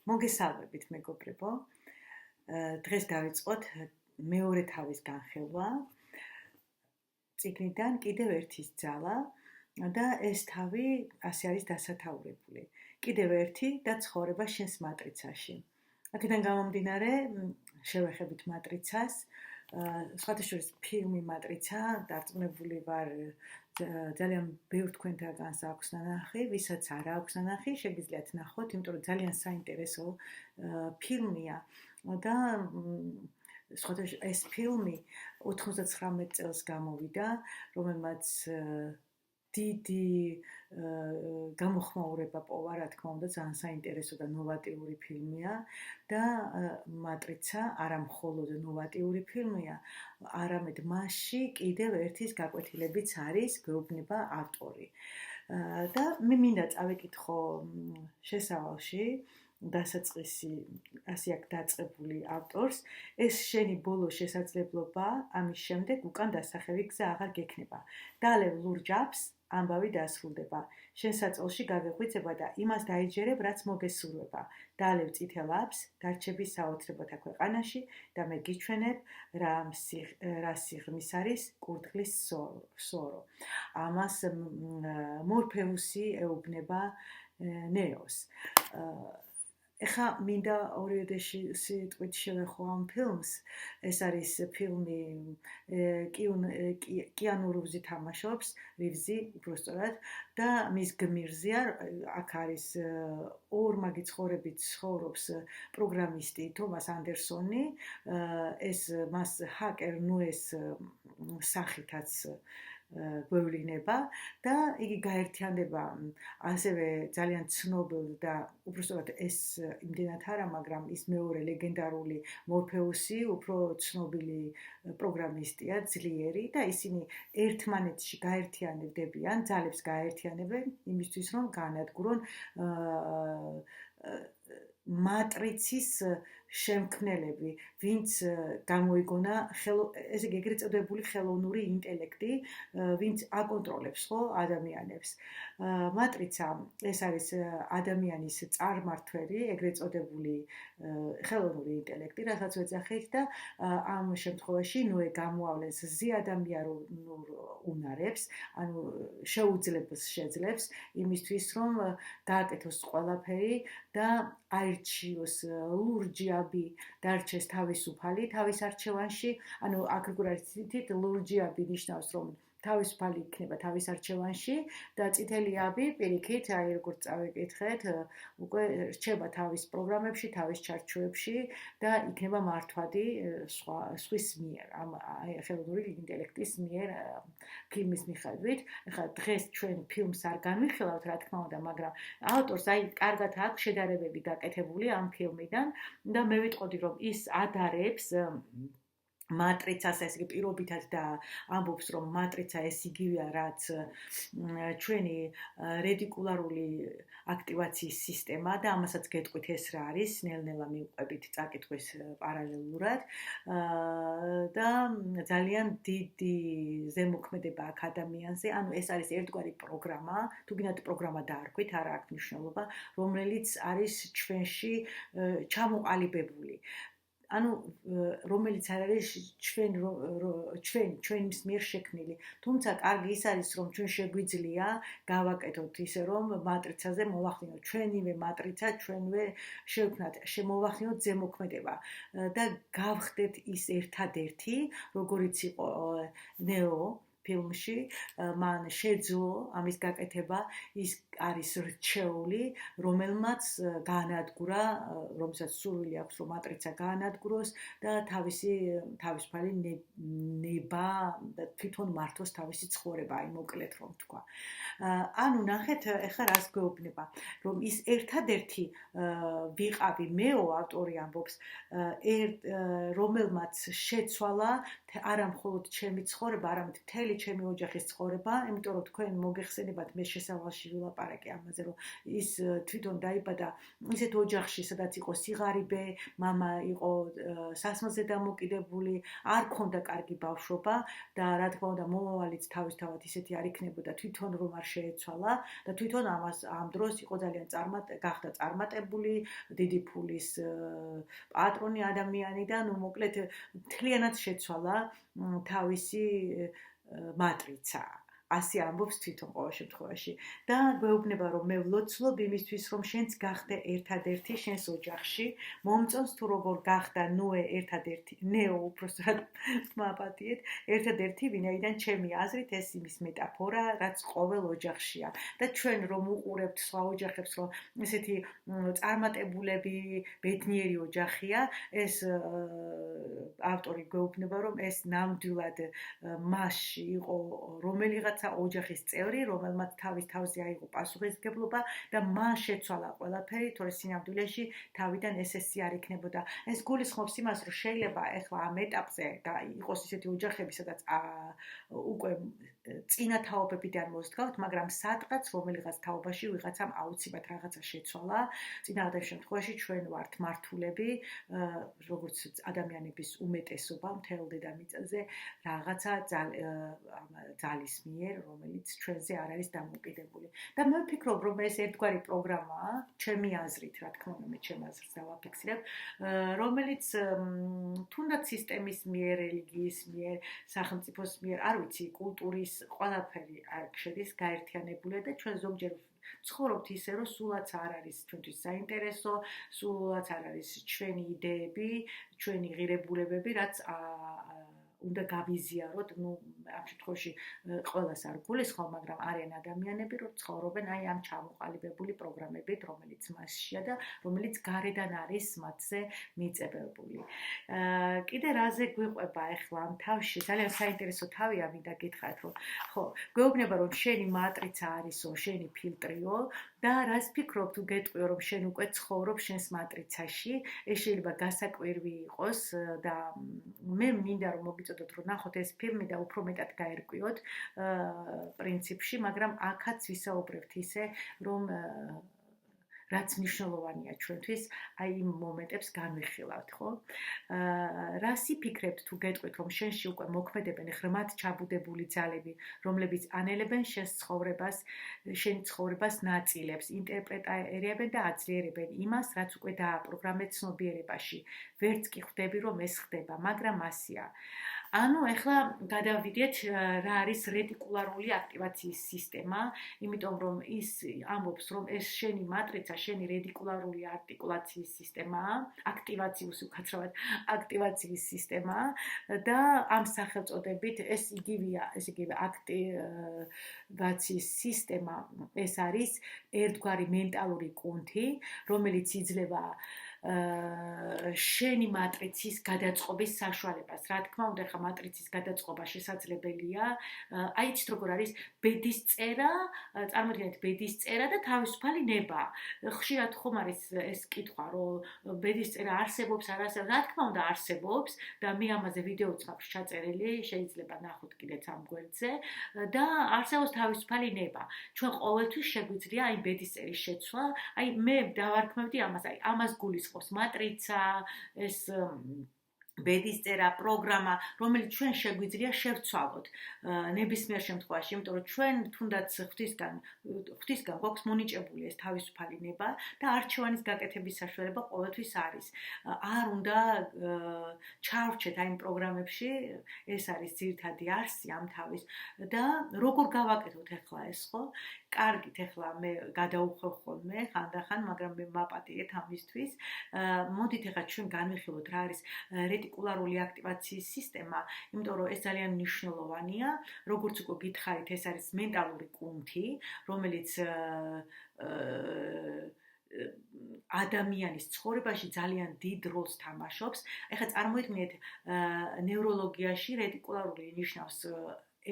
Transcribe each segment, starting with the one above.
მოგესალმებით მეგობრებო. დღეს დავიწყოთ მეორე თავის განხილვა. წიგნიდან კიდევ ერთის ძალა და ეს თავი ასე არის დასათაურებული. კიდევ ერთი და ცხოვრება შენს მატრიცაში. აქედან გამომდინარე, შევეხებით მატრიცას. სხვათა შორის ფილმი მატრიცა დარწმუნებული ვარ ძალიან ბევრ თქვენთაგანს აქვს ნანახი, ვისაც არ აქვს ნანახი, შეგიძლიათ ნახოთ, იმიტომ რომ ძალიან საინტერესო ფილმია და სხვათა ეს ფილმი 99 წელს გამოვიდა, რომელმაც დიდი გამოხმაურება პოვა, რა თქმა უნდა, ძალიან საინტერესო და ნოვატიური ფილმია და მატრიცა არა მხოლოდ ნოვატიური ფილმია, არამედ მასში კიდევ ერთის გაკვეთილებიც არის, გვეუბნება ავტორი. და მე მინდა წავიკითხო შესავალში დასაწყისი ასე აქ დაწყებული ავტორს, ეს შენი ბოლო შესაძლებლობა, ამის შემდეგ უკან დასახევი გზა აღარ გექნება. დალევ ლურჯაფს, ამბავი დასრულდება. შენ საწოლში გაგეღვიძება და იმას დაიჯერებ, რაც მოგესურვება. დალევ წითელ აფს, დარჩები საოცრებათა ქვეყანაში და მე გიჩვენებ, რა სიღრმის არის კურდღლის სორო. ამას მორფეუსი ეუბნება ნეოს. ეხლა მინდა ორივე სიტყვით შევეხო ამ ფილმს. ეს არის ფილმი კიანუ რივზი თამაშობს, რივზი უბრალოდ და მის გმირზეა, აქ არის ორმაგი ცხოვრებით ცხოვრობს პროგრამისტი თომას ანდერსონი, ეს მას ჰაკერ ნუეს სახითაც გვევლინება და იგი გაერთიანდება ასევე ძალიან ცნობილ და უბრალოდ ეს იმდენად არა, მაგრამ ის მეორე ლეგენდარული მორფეუსი უფრო ცნობილი პროგრამისტია, ძლიერი და ისინი ერთმანეთში გაერთიანებდებიან, ძალებს გაერთიანებენ იმისთვის, რომ გაანადგურონ მატრიცის შემქმნელები, ვინც გამოიგონა ესე იგი ეგრეთ წოდებული ხელოვნური ინტელექტი, ვინც აკონტროლებს ხო ადამიანებს. მატრიცა ეს არის ადამიანის წარმართველი, ეგრეთ წოდებული ხელოვნური ინტელექტი, რასაც ვეძახით და ამ შემთხვევაში ნოე გამოავლენს ზეადამიანურ უნარებს, ანუ შეძლებს იმისთვის, რომ გააკეთოს ყველაფერი და აირჩიოს ლურჯიაბი, დარჩეს თავისუფალი თავის არჩევანში, ანუ აქ როგორ არის თითით ლურჯიაბი ნიშნავს, რომ თავისუფალი იქნება თავის არჩევანში და წითელი აბი პირიქით, აი როგორც წავიკითხეთ, უკვე რჩება თავის პროგრამებში, თავის ჩარჩოებში და იქნება მართვადი სხვის მიერ, ამ ხელოვნური ინტელექტის მიერ ფილმის მიხედვით. ეხლა დღეს ჩვენ ფილმს არ განვიხილავთ, რა თქმა უნდა, მაგრამ ავტორს აი კარგად აქვს შედარებები გაკეთებული ამ ფილმიდან და მე ვიტყოდი, რომ ის ადარებს მატრიცას, ესე იგი პირობითად და ამბობს, რომ მატრიცა ეს იგივეა, რაც ჩვენი რეტიკულარული აქტივაციის სისტემა და ამასაც გეტყვით ეს რა არის, ნელ-ნელა მივყვებით წაკითხვის პარალელურად და ძალიან დიდი ზემოქმედება აქ ადამიანზე, ანუ ეს არის ერთგვარი პროგრამა, თუ გინდათ პროგრამა დაარქვით, არა აქვს მნიშვნელობა, რომელიც არის ჩვენში ჩამოყალიბებული. ანუ რომელიც არ არის ჩვენს მიერ შექმნილი. თუმცა კარგი ის არის, რომ ჩვენ შეგვიძლია გავაკეთოთ ისე, რომ მატრიცაზე მოვახდინოთ ჩვენივე მატრიცა, ჩვენვე შევქმნათ, შემოვახდინოთ ზემოქმედება და გავხდეთ ის ერთადერთი, როგორიც იყო ნეო ფილმში, მან შეძლო ამის გაკეთება, ის არის რჩეული, რომელმაც გაანადგურა, რომელსაც სურვილი აქვს, რომ მატრიცა გაანადგუროს და თავისუფალი ნება და თვითონ მართოს თავისი ცხოვრება, აი მოკლედ რომ თქვა. ანუ ნახეთ, ეხლა რას გვეუბნება, რომ ის ერთადერთი ვიყავი მეო, ავტორი ამბობს, რომელმაც შეცვალა არა მხოლოდ ჩემი ცხოვრება, არამედ მთელი ჩემი ოჯახის ცხოვრება, იმიტომ რომ თქვენ მოგეხსენებათ მე შესავალში ვილაპარაკე ამაზე, რომ ის თვითონ დაიბადა ისეთ ოჯახში, სადაც იყო სიღარიბე, მამა იყო სასმელზე დამოკიდებული, არ ქონდა კარგი ბავშვობა და რა თქმა უნდა მომავალიც თავისთავად ისეთი არ იქნებოდა თვითონ რომ არ შეეცვალა და თვითონ ამ დროს იყო ძალიან გახდა წარმატებული, დიდი ფულის პატრონი ადამიანი და ნუ მოკლედ მთლიანად შეცვალა თავისი მატრიცა. ასე ამბობს თვითონ ყოველ შემთხვევაში და გვეუბნება რომ მე ვლოცლობ იმისთვის რომ შენც გახდე ერთადერთი შენს ოჯახში მომწონს თუ როგორ გახდა ნოე ერთადერთი ნეო უბრალოდ მაპატიეთ ერთადერთი ვინაიდან ჩემი აზრით ეს იმის მეტაფორა რაც ყოველ ოჯახშია და ჩვენ რომ უყურებთ სხვა ოჯახებს რომ ესეთი წარმატებულები ბედნიერი ოჯახია ეს ავტორი გვეუბნება რომ ეს ნამდვილად მასში იყო რომელიღაც ოჯახის წევრი, რომელმაც თავის თავზე აიღო პასუხისმგებლობა და მან შეცვალა ყველაფერი, თორე სინამდვილეში თავიდან ესესი არ იქნებოდა. ეს გულისხმობს იმას, რომ შეიძლება ახლა ამ ეტაპზე და იყოს ისეთი ოჯახები, სადაც უკვე წინა თაობებიდან მოსდგავთ, მაგრამ სადღაც რომელიღაც თაობაში ვიღაცამ აუცილებლად რაღაცა შეცვალა. წინააღმდეგ შემთხვევაში ჩვენ ვართ მართულები, როგორც ადამიანების უმეტესობა მთელ დედამიწაზე რაღაცა ძალის მიერ რომელიც ჩვენზე არ არის დამოკიდებული. და მე ვფიქრობ, რომ ეს ერთგვარი პროგრამაა, ჩემი აზრით, რა თქმა უნდა, მე ჩემ აზრს დავაფიქსირებ, რომელიც თუნდაც სისტემის მიერ, რელიგიის მიერ, სახელმწიფოს მიერ, არ ვიცი, კულტურის ყველაფერი აქ შედის გაერთიანებულია და ჩვენ ზოგჯერ ცხოვრობთ ისე, რომ სულაც არ არის ჩვენთვის საინტერესო, სულაც არ არის ჩვენი იდეები, ჩვენი ღირებულებები, რაც უნდა გავიზიაროთ, ნუ ამ შემთხვევაში ყველას არ გულისხმობ, მაგრამ არიან ადამიანები, რომ ცხოვრობენ აი ამ ჩამოყალიბებული პროგრამებით, რომელიც მასშია და რომელიც გარედან არის მათზე მიწებებული. კიდე რაზე გვიყვება ახლა ამ თავში, ძალიან საინტერესო თავია, მინდა გითხრათ, რომ ხო, გვეუბნება, რომ შენი მატრიცა არისო, შენი ფილტრიო და რას ფიქრობ თუ გეტყვიო, რომ შენ უკვე ცხოვრობ შენს მატრიცაში, ეს შეიძლება გასაკვირვი იყოს და მე მინდა რომ მოგიწოდოთ რომ ნახოთ ეს ფილმი და უფრო მეტად გაერკვიოთ პრინციპში, მაგრამ აქაც ვისაუბრებთ ისე, რომ რაც მნიშვნელოვანია ჩვენთვის, აი იმ მომენტებს განვიხილავთ, ხო? რას იფიქრებთ თუ გეტყვით, რომ შენში უკვე მოქმედებენ ღრმად ჩაბუდებული ძალები, რომლებიც ანელებენ შენ ცხოვრებას ნაწილებს, ინტერპრეტირებენ და აძლიერებენ იმას, რაც უკვე დააპროგრამეთ ცნობიერებაში. ვერც კი ხვდები, რომ ეს ხდება, მაგრამ ასია. ანუ ახლა გადავიდეთ რა არის რეტიკულარული აქტივაციის სისტემა, იმიტომ რომ ის ამბობს, რომ ეს შენი მატრიცა, შენი რეტიკულარული არტიკულაციის სისტემაა, უკაცრავად აქტივაციის სისტემაა და ამ სახელწოდებით ეს იგივე აქტივაციის სისტემა, ეს არის ერთგვარი მენტალური კუნთი, რომელიც იძლევა შენი მატრიცის გადაწყობის საშუალებას. რა თქმა უნდა, ხა მატრიცის გადაწყობა შესაძლებელია. აი იცით როგორ არის ბედის წერა, წარმოიდგინეთ ბედის წერა და თავისუფალი ნება. ხშირად ხომ არის ეს კითხვა, რომ ბედის წერა არსებობს, არ არსებობს? რა თქმა უნდა არსებობს და მე ამაზე ვიდეოც მაქვს ჩაწერილი, შეიძლება ნახოთ კიდეც ამ გვერდზე და არსებობს თავისუფალი ნება. ჩვენ ყოველთვის შეგვიძლია აი ბედის წერის შეცვლა, აი მე დავარქმევდი ამას, აი ამას გულისხმობს მატრიცა, ეს ბედის წერა, პროგრამა, რომელიც ჩვენ შეგვიძლია შევცვალოთ ნებისმიერ შემთხვევაში, იმიტომ რომ ჩვენ თუნდაც ღვთისგან გვაქვს მონიჭებული ეს თავისუფალი ნება და არჩევანის გაკეთების საშუალება ყოველთვის არის. არ უნდა ჩავრჩეთ აი იმ პროგრამებში, ეს არის ძირითადი არსი ამ თავის და როგორ გავაკეთოთ ახლა ეს, ხო? კარგით, ახლა მე გადაუხევ ხოლმე ხანდახან, მაგრამ მე მაპატიეთ ამისთვის. მოდით ახლა ჩვენ განვიხილოთ რა არის რეტიკულარული აქტივაციის სისტემა, იმიტომ რომ ეს ძალიან მნიშვნელოვანია, როგორც უკვე გითხარით, ეს არის მენტალური კუნთი, რომელიც ადამიანის ცხოვრებაში ძალიან დიდ როლს თამაშობს. ახლა წარმოიდგინეთ, ნევროლოგიაში რეტიკულარული ნიშნავს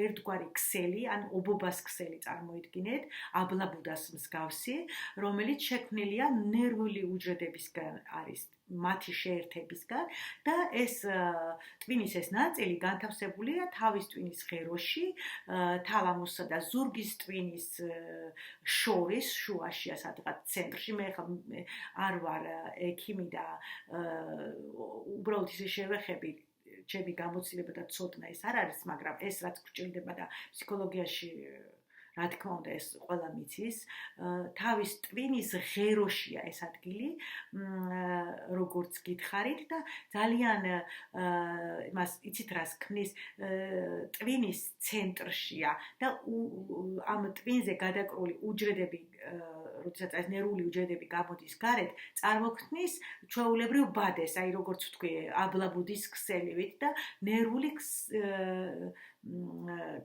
ერთგვარი ქსელი, ან ობობას ქსელი წარმოიდგინეთ, აბლაბუდას მსგავსი, რომელიც შექმნილია ნერვული უჯრედებისგან არის მათი შეერთებისგან და ეს ტვინის ეს ნაწილი განთავსებულია თავის ტვინის ღეროში, თალამუსსა და ზურგის ტვინის შორის, შუაშია სადღაც ცენტრში. მე ხა არ ვარ ექიმი და უბრალოდ ისე შევეხები ჩემი გამოცდილება და ცოდნა ეს არ არის, მაგრამ ეს რაც გვჭირდება და ფსიქოლოგიაში რა თქმა უნდა ეს ყველა მიცის, თავის ტვინის ღეროშია ეს ადგილი, როგორც გითხარით და ძალიან იმას იცით რას ქმნის, ტვინის ცენტრშია და ამ ტვინზე გადაკრული უჯრედები, როდესაც ეს ნერვული უჯრედები გამოდის გარეთ, წარმოქმნის ჩვეულებრივ ბადეს, აი როგორც ვთქვი, აბლაბუდის ქსელივით და ნერვული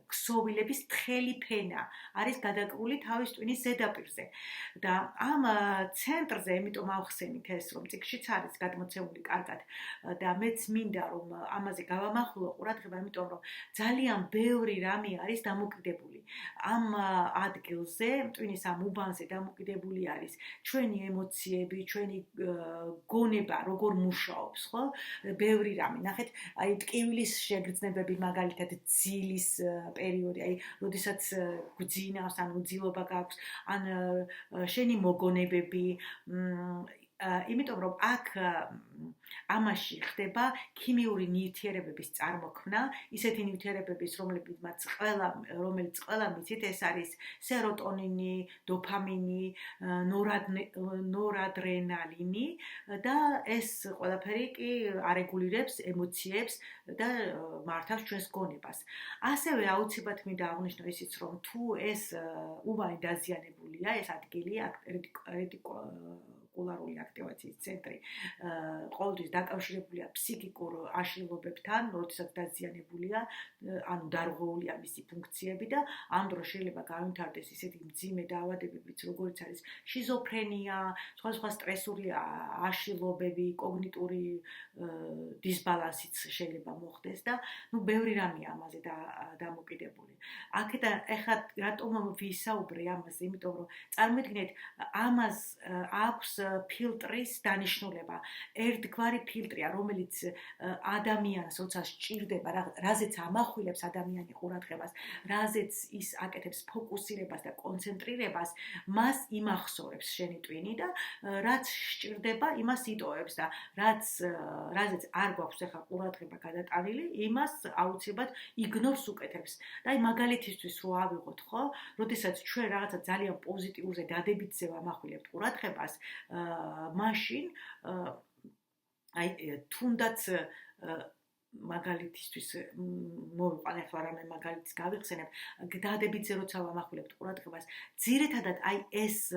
ქსოვილების თხელი ფენა არის გადაკრული თავის ტვინის ზედაპირზე და ამ ცენტრზე, იმიტომ ავხსენით ეს, რომ წიგნშიც არის გადმოცემული კარგად და მეც მინდა რომ ამაზე გავამახვილო ყურადღება, იმიტომ რომ ძალიან ბევრი რამე არის დამოკიდებული. ამ ადგილზე, ტვინის ამ უბანზე დამოკიდებული არის ჩვენი ემოციები, ჩვენი გონება, როგორ მუშაობს, ხო? ბევრი რამე. ნახეთ, აი ტკივილის შეგრძნებები მაგალითად ძილის პერიოდი, აი, როდესაც გვძინავს, ან უძილობა გაქვს, ან შენი მოგონებები, იმიტომ რომ აქ ამაში ხდება ქიმიური ნივთიერებების წარმოქმნა, ისეთი ნივთიერებების, რომელიც ყველა მიცით, ეს არის სეროტონინი, დოფამინი, ნორადრენალინი და ეს ყველაფერი კი არეგულირებს ემოციებს და მართავს ჩვენს გონებას. ასევე აუცილებლად მინდა აღვნიშნო ისიც, რომ თუ ეს უბანი დაზიანებულია, ეს ადგილი რეტიკულარული აქტივაციის ცენტრი ყოველთვის დაკავშირებულია ფსიქიკურ აშლილობებთან, როდესაც დაზიანებულია, ანუ დარღვეულია მისი ფუნქციები და ამ დროს შეიძლება განვითარდეს ისეთი მძიმე დაავადებებიც, როგორც არის შიზოფრენია, სხვადასხვა სტრესული აშლილობები, კოგნიტური დისბალანსიც შეიძლება მოხდეს და ბევრი რამეა ამაზე დამოკიდებული. აქედან ეხლა რატომ ვისაუბრე ამაზე, იმიტომ რომ წარმოიდგინეთ, ამას აქვს ფილტრის დანიშნულება. ერთგვარი ფილტრია, რომელიც ადამიანს როცა სჭირდება, რაზეც ამახვილებს ადამიანი ყურადღებას, რაზეც ის აკეთებს ფოკუსირებას და კონცენტრირებას, მას იმახსოვრებს შენი ტვინი და რაც სჭირდება, იმას იტოვებს და რაზეც არ გვაქვს ახლა ყურადღება გადატანილი, იმას აუცილებლად იგნორს უკეთებს. და აი მაგალითისთვის რო ავიღოთ, ხო? როდესაც ჩვენ რაღაცა ძალიან პოზიტიურზე დადებითზე ვამახვილებთ ყურადღებას, მაშინ აი თუნდაც მაგალითისთვის მოვიყვან ახლა რამე მაგალითს გავიხსენებ, დადებითზე როცა ვამახვილებთ ყურადღებას, ძირითადად აი ეს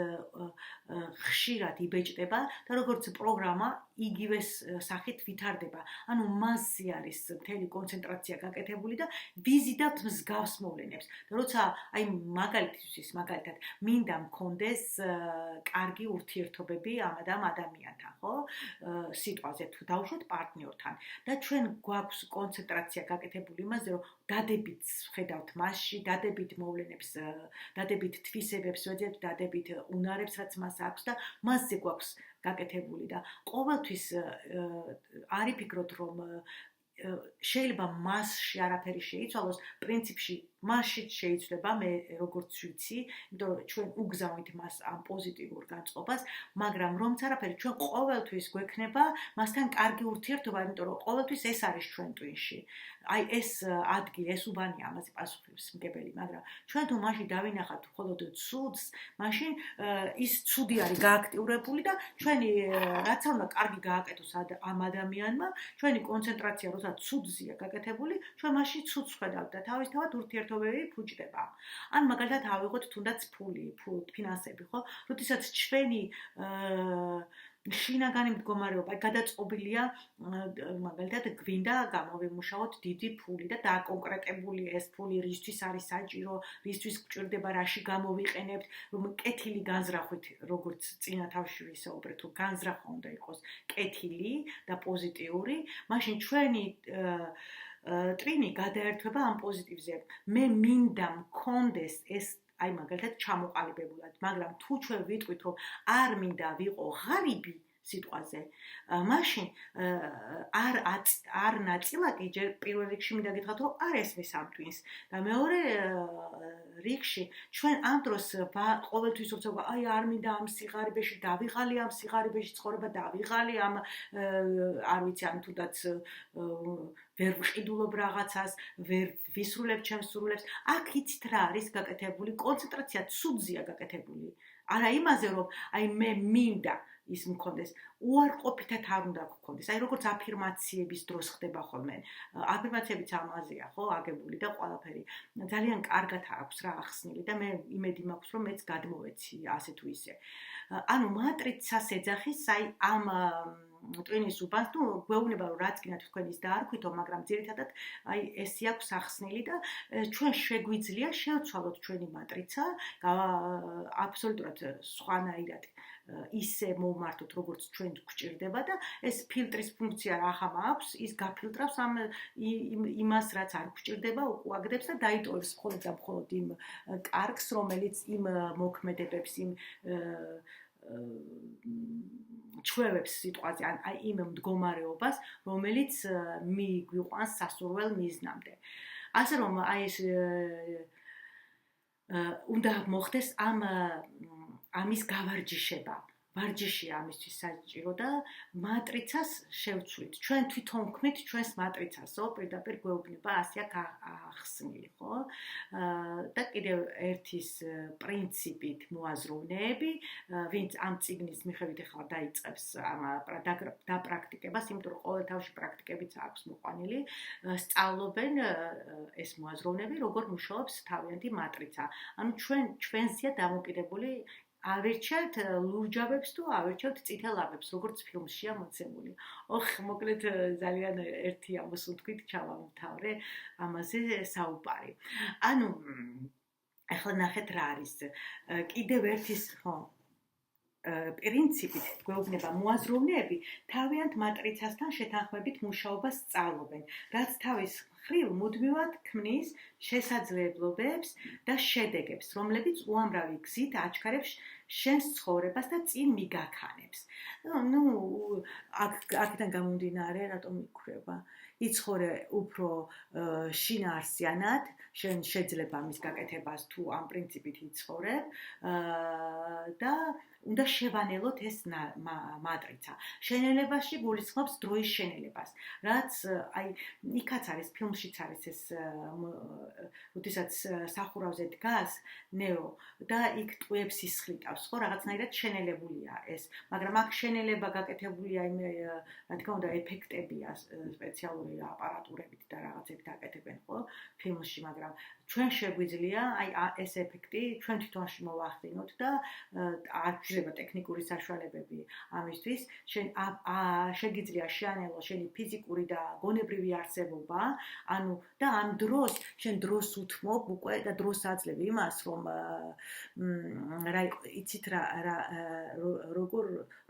ხშირად იბეჭდება და როგორც პროგრამა იგივე სახით ვითარდება. ანუ მასზე არის მთელი კონცენტრაცია გაკეთებული და ვიზიდავთ მსგავს მოვლენებს. და როცა აი მაგალითად მინდა მქონდეს კარგი ურთიერთობები ამ ადამიანთან, ხო? სიტყვაზე თუ დავუშვათ პარტნიორთან და ჩვენ გვაქვს კონცენტრაცია გაკეთებული იმაზე, რომ დადებითს ვხედავთ მასში, დადებით მოვლენებს, დადებით თვისებებს ვეძებთ, დადებით უნარებს, რაც მას აქვს და მასზე გვაქვს გაკეთებული და ყოველთვის არ იფიქროთ, რომ შეიძლება მასში არაფერი შეიცვალოს, პრინციპში მასშიც შეიცვლება, მე როგორც ვიცი, იმიტომ რომ ჩვენ უგზავნით მას ამ პოზიტიურ განწყობას, მაგრამ რომც არაფერი, ჩვენ ყოველთვის გვექნება მასთან კარგი ურთიერთობა, იმიტომ რომ ყოველთვის ეს არის ჩვენ ტვინში. აი ეს ადგილი, ეს უბანია ამაზე პასუხისმგებელი, მაგრამ ჩვენ თუ მასში დავინახავთ მხოლოდ ცუდს, მაშინ ის ცუდი არის გააქტიურებული და ჩვენი რაც უნდა კარგი გააკეთოს ამ ადამიანმა, ჩვენი კონცენტრაცია როცა ცუდზეა გაკეთებული, ჩვენ მასში ცუდს ვხედავთ და თავისთავად ურთიერთობები ფუჭდება. ან მაგალითად ავიღოთ თუნდაც ფინანსები, ხო? როდესაც ჩვენი შინაგანი მდგომარეობა გადაწყობილია, მაგალითად გვინდა გამოვიმუშაოთ დიდი ფული და დაკონკრეტებული ეს ფული რისთვის არის საჭირო, რისთვის გვჭირდება, რაში გამოვიყენებთ, რომ კეთილი განზრახვით, როგორც წინა თავში ვისაუბრეთ, თუ განზრახვა უნდა იყოს კეთილი და პოზიტიური, მაშინ ჩვენი ტვინი გადაერთვება ამ პოზიტივზე. მე მინდა მქონდეს ეს აი მაგალითად ჩამოყალიბებულად, მაგრამ თუ ჩვენ ვიტყვით, რომ არ მინდა ვიყო ღარიბი სიტყვაზე, მაშინ არ ნაწილაკი ჯერ პირველ რიგში მინდა გითხრათ, რომ არ ესმის ამ ტვინს და მეორე რიგში ჩვენ ამ დროს ყოველთვის ვცდილობ, აი არ მინდა ამ სიღარიბეში დავიღალი, ამ სიღარიბეში ცხოვრება დავიღალი, ამ არ ვიცი, ან თუნდაც ვერ ვყიდულობ რაღაცას, ვერ ვისრულებ ჩემს სურვილებს. აქ იცით რა არის გაკეთებული? კონცენტრაცია ცუდზეა გაკეთებული. არა იმაზე, რომ აი მე მინდა ის მქონდეს, უარყოფითად არ უნდა გქონდეს. აი როგორც აფირმაციების დროს ხდება ხოლმე. აფირმაციებიც ამაზეა, ხო, აგებული და ყველაფერი. ძალიან კარგად აქვს რა ახსნილი და მე იმედი მაქვს, რომ მეც გადმოვეცი ასე თუ ისე. ანუ მატრიცას ეძახის აი ამ ტვინის უბანს, ну, გვეუბნება რომ რაც გინდათ თქვენ ის დაარქვითო, მაგრამ ძირითადად აი ესე აქვს ახსნილი და ჩვენ შეგვიძლია შევცვალოთ ჩვენი მატრიცა, აბსოლუტურად სხვანაირად ისე მოვმართოთ, როგორც ჩვენ გვჭირდება და ეს ფილტრის ფუნქცია რა ხამ აქვს, ის გაფილტრავს ამ იმას, რაც არ გვჭირდება, უკუაგდებს და დაიტოვებს მხოლოდ და მხოლოდ იმ კარგს, რომელიც იმ მოქმედებებს, იმ ჩვევებს სიტყვაზე, აი იმ მდგომარეობას, რომელიც მიგვიყვანს სასურველ მიზნამდე. ასე რომ აი ეს უნდა მოხდეს ამის გავარჯიშება. ვარჯიშია ამისთვის საჭირო და მატრიცას შევცვლით. ჩვენ თვითონ ვქმნით ჩვენს მატრიცასო, პირდაპირ გვეუბნება ასე აქ ახსნილი, ხო? და კიდევ ერთის პრინციპით მოაზროვნეები, ვინც ამ წიგნის მიხედვით ახლა დაიწყებს ამ დაპრაქტიკებას, იმიტომ რომ ყოველ თავში პრაქტიკებიც აქვს მოყვანილი, სწავლობენ ეს მოაზროვნეები, როგორ მუშაობს თავიანთი მატრიცა. ანუ ჩვენზეა დამოკიდებული ავირჩევთ ლურჯავებს თუ ავირჩევთ წითელ აბებს, როგორც ფილმშია მოცემული. მოკლედ ძალიან ერთი ამას ვთქვით, ჩავამთავრე ამაზე საუბარი. ანუ ახლა ნახეთ რა არის. კიდევ ერთის, პრინციპით გვეუბნება მოაზროვნეები თავიანთ მატრიცასთან შეთანხმებით მუშაობას სწავლობენ, რაც თავის მხრივ მუდმივად ქმნის შესაძლებლობებს და შედეგებს, რომლებიც უამრავი გზით აჩქარებს შენს ცხოვრებას და წინ მიგაქანებს. აქედან გამომდინარე, რატომ იქრება? იცხოვრე უფრო შინაარსიანად, შენ შეძლება მის გაკეთებას თუ ამ პრინციპით იცხოვრებ და უნდა შევანელოთ ეს მატრიცა. შენელებაში გულისხმობს დროის შენელებას, რაც აი იქაც არის, ფილმშიც არის ეს, როდესაც სახურავზე დგას ნეო და იქ ტყვიებს ისხლიტავს, ხო, რაღაცნაირად შენელებულია ეს, მაგრამ აქ შენელება გაკეთებულია რა თქმა უნდა, ეფექტებია სპეციალური აპარატურებით და რაღაცებით აკეთებენ, ხო, ფილმში, მაგრამ ჩვენ შეგვიძლია აი ეს ეფექტი ჩვენ თვითონში მოვახდინოთ და არ გვჭირდება ტექნიკური საშუალებები ამისთვის. შეგიძლია შეანელო შენი ფიზიკური და გონებრივი არსებობა, ანუ და ამ დროს შენ დროს უთმობ უკვე და დროს აძლევ იმას, რომ იცით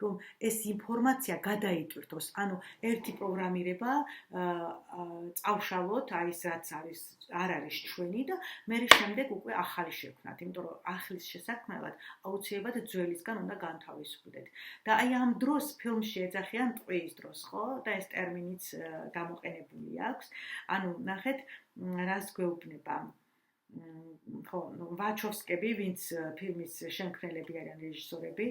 რომ ეს ინფორმაცია გადაიტვირთოს, ანუ ერთი პროგრამირება წავშალოთ, აი ეს რაც არ არის ჩვენი და მე შემდეგ უკვე ახალი შევქნათ, იმიტომ რომ ახლის შესაქმნელად აუცილებლად ძველისგან უნდა განთავისუფლდეთ. და აი ამ დროს ფილმში ეძახიან ტყვის დროს, ხო? და ეს ტერმინიც გამოყენებული აქვს. ანუ ნახეთ, რას გვეუბნება. ხო, ვაჩოვსკები, ვინც ფილმის შემქმნელები არიან, რეჟისორები,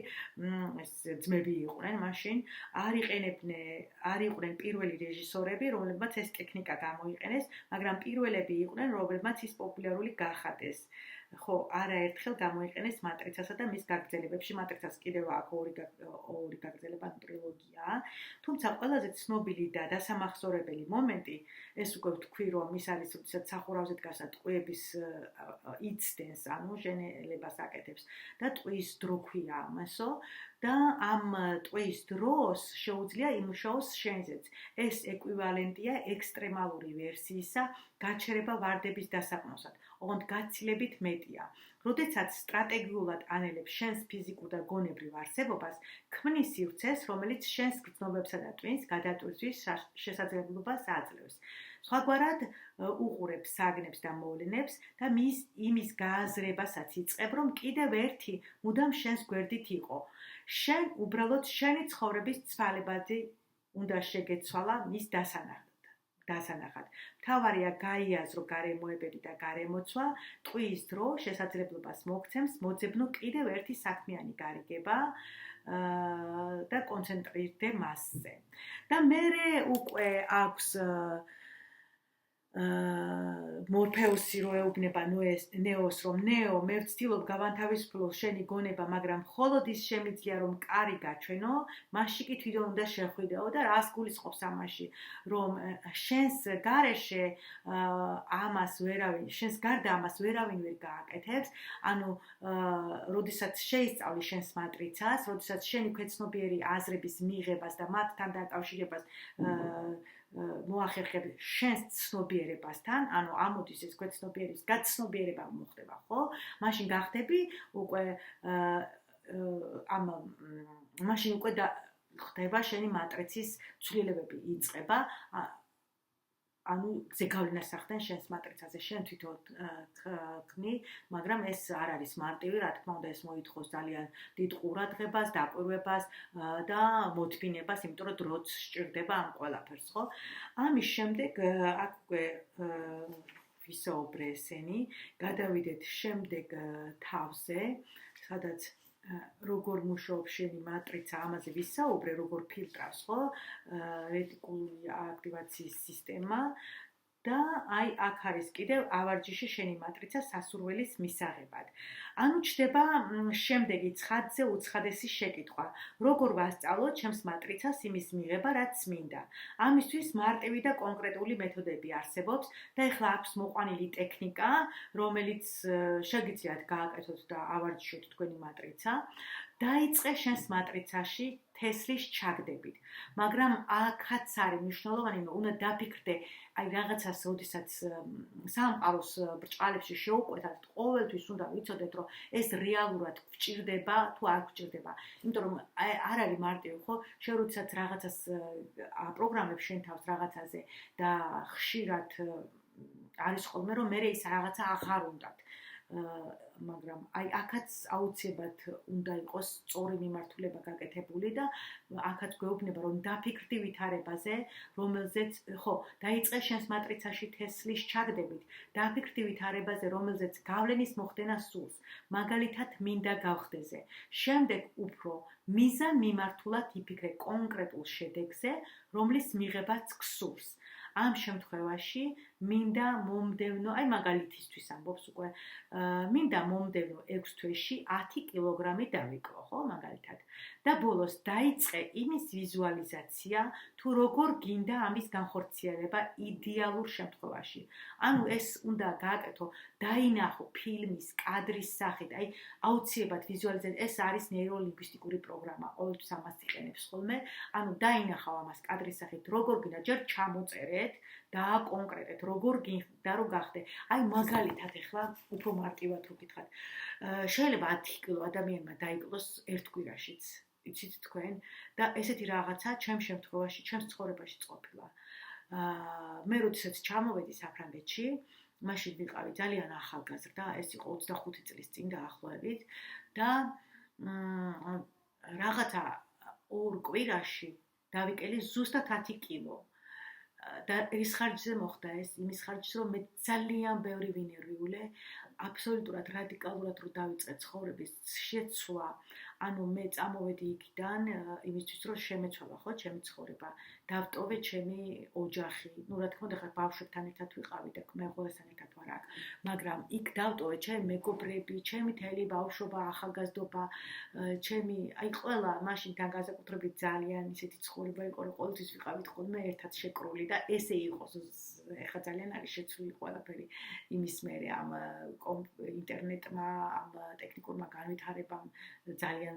ეს ძმები იყვნენ მაშინ, არ იყვნენ პირველი რეჟისორები, რომლებმაც ეს ტექნიკა გამოიყენეს, მაგრამ პირველები იყვნენ, რომლებმაც ის პოპულარული გახადეს. ხო, არაერთხელ გამოიყენეს მატრიცასა და მის გაგრძელებებში, მატრიცას კიდევ აქ ორი გაგრძელება, ტრილოგია. თუმცა ყველაზე ცნობილი და დასამახსოვრებელი მომენტი, ეს უკვე ვთქვი, რომ ის არის, როდესაც სახურავზე დგას და ტყვიების იცდენს, ანუ ჟენელებას აკეთებს და ტყვის დრო ქვია ამასო და ამ ტყვის დროს შეუძლია იმუშაოს შენზეც. ეს ეკვივალენტია ექსტრემალური ვერსიისა გაჩერება ვარდების დასაყნოსად. ოღონდ გაცილებით მეტია. როდესაც სტრატეგიულად ანელებს შენს ფიზიკურ და გონებრივ არსებობას, ქმნის სივრცეს, რომელიც შენს გრძნობებსა და ტვინს გადატვირთვის შესაძლებლობას აძლევს. სხვაგვარად უყურებს საგნებს და მოვლენებს და იმის გააზრებასაც იწყებ, რომ კიდევ ერთი მუდამ შენს გვერდით იყო. შენ უბრალოდ შენი ცხოვრების ცვალებადი უნდა შეგეცვალა მის დასანახად. მთავარია გაიაზრო გარემოებები და გარემოცვა, ტყუის დრო შესაძლებლობას მოგცემს მოძებნო კიდევ ერთი საქმიანი გარიგება და კონცენტრირდე მასზე. და მერე უკვე აქვს მორფეუსი რო ეუბნება ნეოს, რომ ნეო, მე ვცდილობ გავანთავისუფლო შენი გონება, მაგრამ მხოლოდ ის შემიძლია, რომ კარი გაჩვენო, მასში კი თვითონ უნდა შეხვიდეო და რას გულისხმობს ამაში, რომ შენს გარეშე შენს გარდა ამას ვერავინ ვერ გააკეთებს, ანუ როდესაც შეისწავლი შენს მატრიცას, როდესაც შენი ქვეცნობიერი აზრების მიღებას და მათთან დაკავშირებას მოახერხებ შენს ცნობიერებასთან, ანუ ამოდის ეს ქვეცნობიერების გაცნობიერება მოხდება, ხო? მაშინ გახდები უკვე მაშინ უკვე ხდება შენი მატრიცის ცვლილებები იწყება, ანუ ზეგავლენას ახდენ შენს მატრიცაზე, შენ თვითონ ქმნი, მაგრამ ეს არ არის მარტივი, რა თქმა უნდა, ეს მოითხოვს ძალიან დიდ ყურადღებას, დაკვირვებას და მოთმინებას, იმიტომ რომ დროც სჭირდება ამ ყველაფერს, ხო? ამის შემდეგ აქ უკვე ვისაუბრე ესენი, გადავიდეთ შემდეგ თავზე, სადაც როგორ მუშაობს შენი მატრიცა, ამაზე ვისაუბრე, როგორ ფილტრავს, ხო? რეტიკულური აქტივაციის სისტემა და აი აქ არის კიდევ ავარჯიში შენი მატრიცა სასურველის მისაღებად. ანუ ჩდება შემდეგი ცხადზე უცხადესი შეკითხვა. როგორ ვასწავლოთ ჩემს მატრიცას იმის მიღება, რაც მინდა. ამისთვის მარტივი და კონკრეტული მეთოდები არსებობს და ეხლა აქვს მოყვანილი ტექნიკა, რომელიც შეგიძლიათ გააკეთოთ და ავარჯიშოთ თქვენი მატრიცა. დაიწყე შენს მატრიცაში თესლის ჩაგდებით. მაგრამ აქაც არის მნიშვნელოვანი, რომ უნდა დაფიქრდე, აი რაღაცას, როდესაც სამყაროს ბრჭყალებში შეუკვეთათ, ყოველთვის უნდა ვიცოდეთ, რომ ეს რეალურად გვჭირდება თუ არ გვჭირდება. იმიტომ რომ არ არის მარტივი, ხო? შენ როდესაც რაღაცას აპროგრამებს შენ თავს რაღაცაზე და ხშირად არის ხოლმე, რომ მე ის რაღაცა აღარ უნდათ. მაგრამ აი აქაც აუცილებლად უნდა იყოს სწორი მიმართულება გაკეთებული და აქაც გვეუბნება, რომ დაფიქრდი ვითარებაზე, რომელზეც, ხო, დაიწყე შენს მატრიცაში თესლის ჩაგდებით, დაფიქრდი ვითარებაზე, რომელზეც გავლენის მოხდენა სურს, მაგალითად მინდა გავხდეზე. შემდეგ უფრო მიზან მიმართულად იფიქრე კონკრეტულ შედეგზე, რომლის მიღებაც გსურს. ამ შემთხვევაში მინდა მომდევნო, აი მაგალითისთვის ამბობს უკვე, მინდა მომდევნო 6 თვეში 10 კილოგრამი დავიკლო, ხო, მაგალითად. და ბოლოს დაიწყე იმის ვიზუალიზაცია, თუ როგორ გინდა ამის განხორციელება იდეალურ შემთხვევაში. ანუ ეს უნდა გააკეთო, დაინახო ფილმის კადრის სახით, აი აუცილებლად ვიზუალიზაცია, ეს არის ნეიროლინგვისტიკური პროგრამა, ყოველთვის ამას იყენებს ხოლმე. ანუ დაინახავ ამას კადრის სახით, როგორ გინდა, ჯერ ჩამოწერეთ და კონკრეტეთ, როგორ გინდა რომ გახდე. აი მაგალითად ეხლა უფრო მარტივად რო გითხრათ. შეიძლება 10 კილო ადამიანმა დაიკლოს ერთ კვირაშიც. იცით თქვენ და ესეთი რაღაცა ჩემს შემთხვევაში, ჩემს ცხოვრებაში ყოფილა. მე როდესაც ჩამოვედი საფრანგეთში, მაშინ ვიყავი ძალიან ახალგაზრდა, ეს იყო 25 წლის წინ დაახლოებით და რაღაცა ორ კვირაში დავიკელი ზუსტად 10 კილო. და ის ხარჯზე მოხდა ეს, იმის ხარჯზე, რომ მე ძალიან ბევრი ვინერვიულე, აბსოლუტურად რადიკალურად რო დავიწყე ცხოვრების შეცვლა, ანუ მე წამოვედი იქიდან იმისთვის, რომ შემეცვალა, ხო, ჩემი ცხოვრება, დავტოვე ჩემი ოჯახი. ნუ რა თქმა უნდა, ხარ ბავშვებთან ერთად ვიყავი და მე ყოველასთან ერთად ვარ აქ, მაგრამ იქ დავტოვე ჩემი მეგობრები, ჩემი მთელი ბავშვობა, ახალგაზრდობა, ჩემი, აი ყველა მაშინ თან განსაკუთრებით ძალიან ისეთი ცხოვრება იყო, რომ ყოველთვის ვიყავით ხოლმე ერთად შეკრული და ესე იყოს, ეხლა ძალიან არის შეცვლილი ყველაფერი იმის მერე ამ ინტერნეტმა, ამ ტექნიკურმა განვითარებამ ძალიან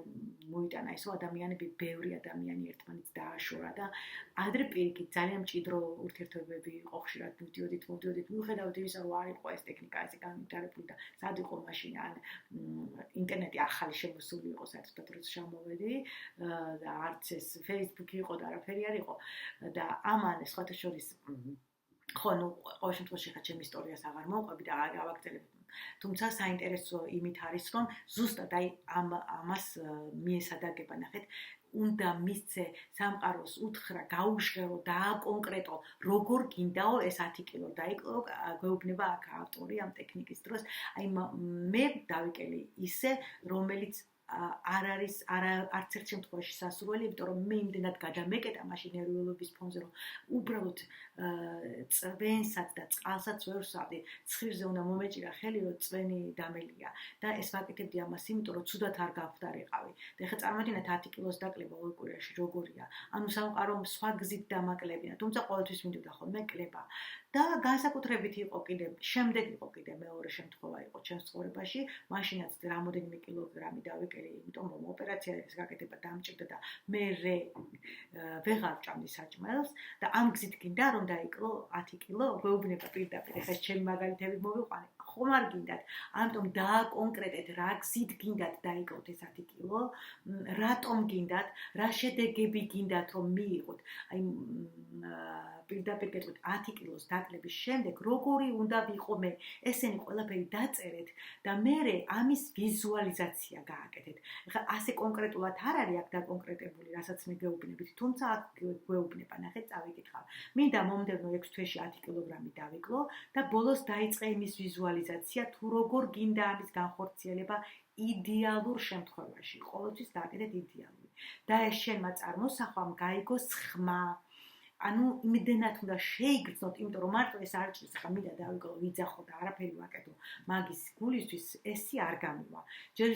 მოიტანა ისო ადამიანები, ბევრი ადამიანი ერთმანეთს დააშორა და ადრე პირიქით ძალიან მჭიდრო ურთიერთობები იყო ხშირად მივდიოდით, მიუხედავად იმისა, რომ არ იყო ეს ტექნიკა ესე განვითარებული და სად იყო მაშინ ან ინტერნეტი ახალი შემოსული იყო საერთოდ როცა ჩამოვედი და არც ეს Facebook იყო და არაფერი არ იყო და ამან სხვათა შორის ხო, ნუ ყოველ შემთხვევაში ხა ჩემი ისტორიას აღარ მოვყვები და არ გავაგრძელებ. თუმცა საინტერესო იმით არის, რომ ზუსტად აი ამას მიესადაგება ნახეთ, უნდა მისცე სამყაროს უთხრა, გაუჟღერო, დააკონკრეტო, როგორ გინდაო ეს 10 კილო დაიკლო, გვეუბნება აქ ავტორი ამ ტექნიკის დროს. აი მე დავიკელი ისე, რომელიც არ არის არც ერთ შემთხვევაში სასურველი, იმიტომ რომ მე იმდენად გადამეკეტა მაშინ ნერვიულობის ფონზე, რომ უბრალოდ წვენსაც და წყალსაც ვერ ვსვამდი, ცხვირზე უნდა მომეჭირა ხელი, რომ წვენი დამელია და ეს ვაკეთებდი ამას, იმიტომ რომ ცუდად არ გავხდარიყავი. და ეხლა წარმოვიდგინეთ 10 კილოს დაკლება ორ კვირაში როგორია. ანუ სამყარომ სხვა გზით დამაკლებინა, თუმცა ყოველთვის მინდოდა ხოლმე კლება. და განსაკუთრებით იყო კიდე, შემდეგ იყო კიდე მეორე შემთხვევა იყო ჩემს ცხოვრებაში, მაშინაც რამოდენიმე კილოგრამი დავიკელი, იმიტომ რომ ოპერაცია გაკეთება დამჭირდა და მე ვეღარ ვჭამდი საჭმელს და ამ გზით გინდა რომ დაიკლო 10 კილო, გვეუბნება პირდაპირ, ეხლა ჩემი მაგალითები მოვიყვანე. ხომ არ გინდათ, ამიტომ დააკონკრეტეთ რა გზით გინდათ დაიკლოთ ეს 10 კილო, რატომ გინდათ, რა შედეგები გინდათ რომ მიიღოთ. აი პირდაპირ გეტყვით 10 კილოს დაკლების შემდეგ როგორი უნდა ვიყო მე, ესენი ყველაფერი დაწერეთ და მერე ამის ვიზუალიზაცია გააკეთეთ. ეხლა ასე კონკრეტულად არ არის აქ დაკონკრეტებული, რასაც მე გეუბნებით, თუმცა აქ გვეუბნება, ნახეთ, წავიკითხავ. მინდა მომდევნო 6 თვეში 10 კილოგრამი დავიკლო და ბოლოს დაიწყე იმის ვიზუალიზაცია, თუ როგორ გინდა ამის განხორციელება იდეალურ შემთხვევაში. ყოველთვის დააკეთეთ იდეალური. და ეს შენმა წარმოსახვამ გაიგოს ხმა. ანუ იმდენად უნდა შეიგრძნოთ, იმიტომ რომ მარტო ეს არ ჭირს, ხა მინდა დავიკლო, ვიძახო და არაფერი ვაკეთო. მაგის გულისთვის ესი არ გამივა. ჯერ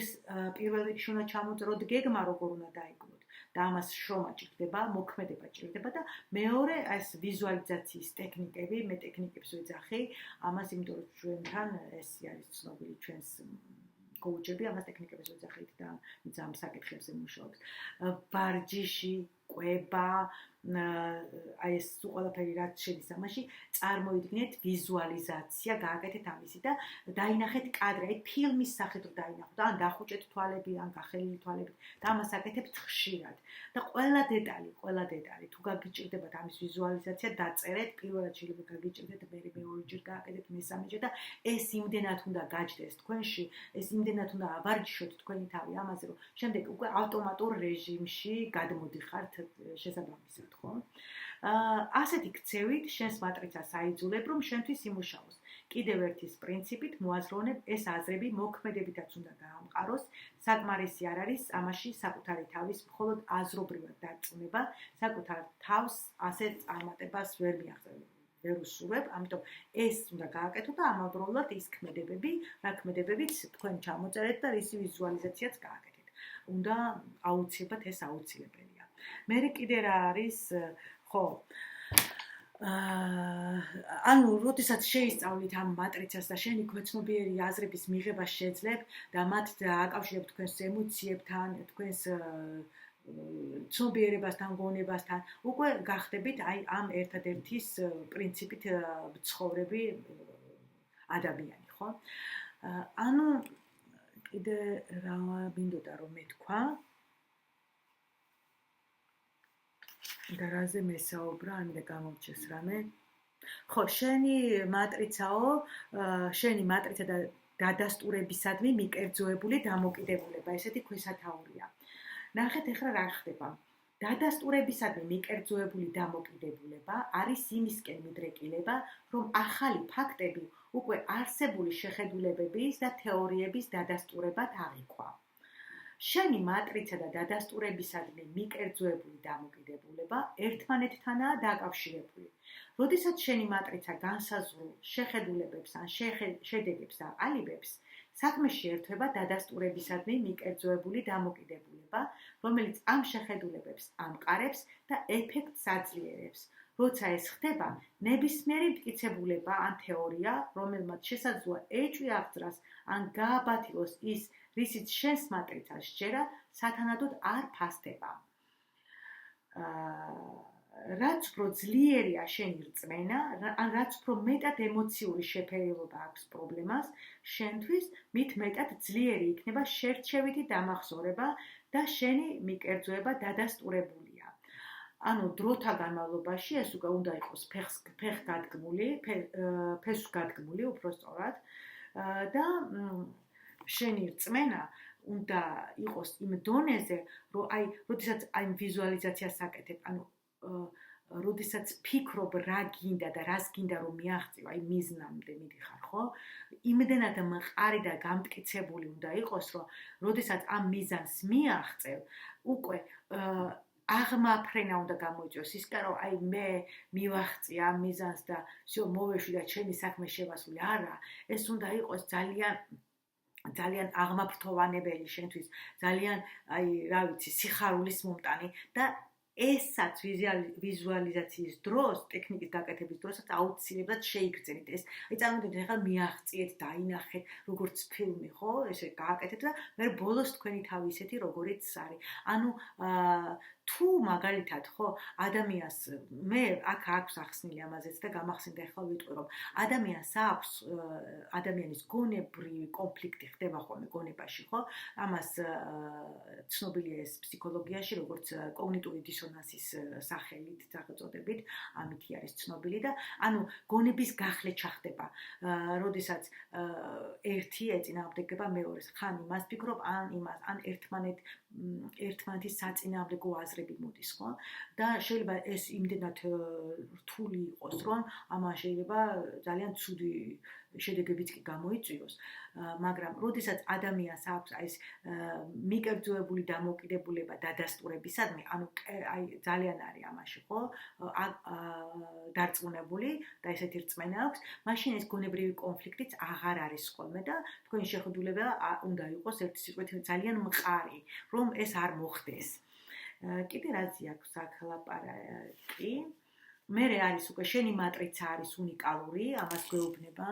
პირველ რიგში უნდა ჩამოწეროთ გეგმა, როგორ უნდა დაიკლოთ. და ამას შრომა ჭირდება, მოქმედება ჭირდება და მეორე ეს ვიზუალიზაციის ტექნიკები, მე ტექნიკებს ვეძახი, ამას იმიტომ რომ ჩვენთან ეს არის ცნობილი ჩვენს კოუჩები, ამას ტექნიკებს ვეძახით და ვინც ამ საკითხებზე მუშაობს. ვარჯიში, კვება, აი ეს ყველაფერი რაც შედის ამაში, წარმოიდგინეთ ვიზუალიზაცია, გააკეთეთ ამისი და დაინახეთ კადრი, აი ფილმის სახით რომ დაინახოთ, ან დახუჭეთ თვალები, ან გახელილი თვალები და ამას აკეთებთ ხშირად. და ყველა დეტალი, თუ გაგიჭირდებათ ამის ვიზუალიზაცია, დაწერეთ, პირველად შეიძლება გაგიჭირდეთ, მეორეჯერ გააკეთეთ, მესამეჯერ და ეს იმდენად უნდა გაჯდეს თქვენში, ეს იმდენად უნდა ავარჯიშოთ თქვენი თავი ამაზე, რომ შემდეგ უკვე ავტომატურ რეჟიმში გადმოდიხართ შესაბამისად. ასეთი ქცევით შენს მატრიცას აიძულებ, რომ შენთვის იმუშაოს. კიდევ ერთის პრინციპით მოაზროვნებ, ეს აზრები მოქმედებითაც უნდა გაამყაროს, საკმარისი არ არის ამაში საკუთარი თავის მხოლოდ აზრობრივად დარწმუნება, საკუთარ თავს ასე წარმატებას ვერ მიაღწევ. ვერ უსურვებ, ამიტომ ეს უნდა გააკეთო და ამავდროულად ის ქმედებები, რა ქმედებებიც თქვენ ჩამოწერეთ და ისი ვიზუალიზაციაც გააკეთეთ. უნდა აუცილებლად ეს აუცილებელია. მერე კიდე რა არის, ხო, ანუ როდესაც შეისწავლით ამ მატრიცას და შენი ქვეცნობიერი აზრების მიღებას შეძლებ და მათ აკავშირებ თქვენს ემოციებთან, თქვენს ცნობიერებასთან, გონებასთან, უკვე გახდებით აი ამ ერთადერთის პრინციპით ცხოვრები ადამიანი, ხო? ანუ კიდე რა მინდოდა რომ მეთქვა? და რაზე მესაუბრა, ამდა გამოვჩეს რამე. ხო, შენი მატრიცა და დადასტურებისადმი მიკერძოებული დამოკიდებულება, ესეთი ქვესათაურია. ნახეთ ახლა რა ხდება. დადასტურებისადმი მიკერძოებული დამოკიდებულება არის იმისკენ მიდრეკილება, რომ ახალი ფაქტები უკვე არსებული შეხედულებების და თეორიების დადასტურებად აღიქვა. შენი მატრიცა და დადასტურებისადმი მიკერძოებული დამოკიდებულება ერთმანეთთანაა დაკავშირებული. როდესაც შენი მატრიცა განსაზღვრულ შეხედულებებს ან შედეგებს აყალიბებს, საქმეში ერთვება დადასტურებისადმი მიკერძოებული დამოკიდებულება, რომელიც ამ შეხედულებებს ამყარებს და ეფექტს აძლიერებს. როცა ეს ხდება, ნებისმიერი მტკიცებულება ან თეორია, რომელმაც შესაძლოა ეჭვი აღძრას ან გააბათილოს ის, რისიც შენს მატრიცას სჯერა, სათანადოდ არ ფასდება. რაც უფრო ძლიერია შენი რწმენა, ან რაც უფრო მეტად ემოციური შეფერილობა აქვს პრობლემას, შენთვის მით მეტად ძლიერი იქნება შერჩევითი დამახსოვრება და შენი მიკერძოება დადასტურებულია. ანუ დროთა განმავლობაში ეს უკვე უნდა იყოს ფეხს გადგმული უпростоრად და შენი რწმენა უნდა იყოს იმ დონეზე, რომ როდესაც ვიზუალიზაციას აკეთებ, ანუ როდესაც ფიქრობ რა გინდა და რას გინდა რომ მიაღწიო, მიზნამდე მიდიხარ, ხო? იმდენად მყარი და გამტკიცებული უნდა იყოს, რომ როდესაც ამ მიზანს მიაღწევ, უკვე აღმაფრენა უნდა გამოიწვიოს ისკენ, რომ მე მივაღწია ამ მიზანს და всё მოვეშვი და ჩემი საქმე შევასრულე. არა, ეს უნდა იყოს ძალიან აღმაფრთოვანებელი შენთვის, ძალიან რა ვიცი, სიხარულის მომტანი და ესაც ვიზუალიზაციის დროს, ტექნიკის გაკეთების დროსაც აუცილებლად შეიგრძენით ეს. წარმოგიდგენთ, ახლა მიაღწიეთ, დაინახეთ, როგორც ფილმი, ხო? ესე გააკეთეთ და მე ბოლოს თქვენი თავი ისეთი, როგორიც არის. ანუ თუ მაგალითად, ხო, ადამიანს მე აქ აქვს ახსნილი ამაზეც და გამახსენდა ახლა ვიტყვი, რომ ადამიანს აქვს ადამიანის გონებრივი კონფლიქტი ხდება ხოლმე გონებაში, ხო? ამას ცნობილია ეს ფსიქოლოგიაში, როგორც კოგნიტური დისონანსის სახელით სახელწოდებით, ამითი არის ცნობილი და ანუ გონების გახლეჩა ხდება, როდესაც ერთი ეწინააღმდეგება მეორეს, ხან იმას ფიქრობ, ან იმას, ან ერთმანეთის საწინააღმდეგო აზრები მოდის, ხო? და შეიძლება ეს იმდენად რთული იყოს, რომ ამან შეიძლება ძალიან ცუდი შედეგებიც კი გამოიწვიოს, მაგრამ როდესაც ადამიანს აქვს ეს მიკერძოებული დამოკიდებულება დადასტურებისადმი, ანუ ძალიან არის ამაში, ხო? დარწმუნებული და ესეთი რწმენა აქვს, მაშინ ეს გონებრივი კონფლიქტიც აღარ არის ხოლმე და თქვენი შეხედულება უნდა იყოს ერთი სიტყვით ძალიან მყარი, რომ ეს არ მოხდეს. კიდე რაზეა აქვს აქ ლაპარაკი? მერე არის უკვე შენი მატრიცა არის უნიკალური, ამას გვეუბნება,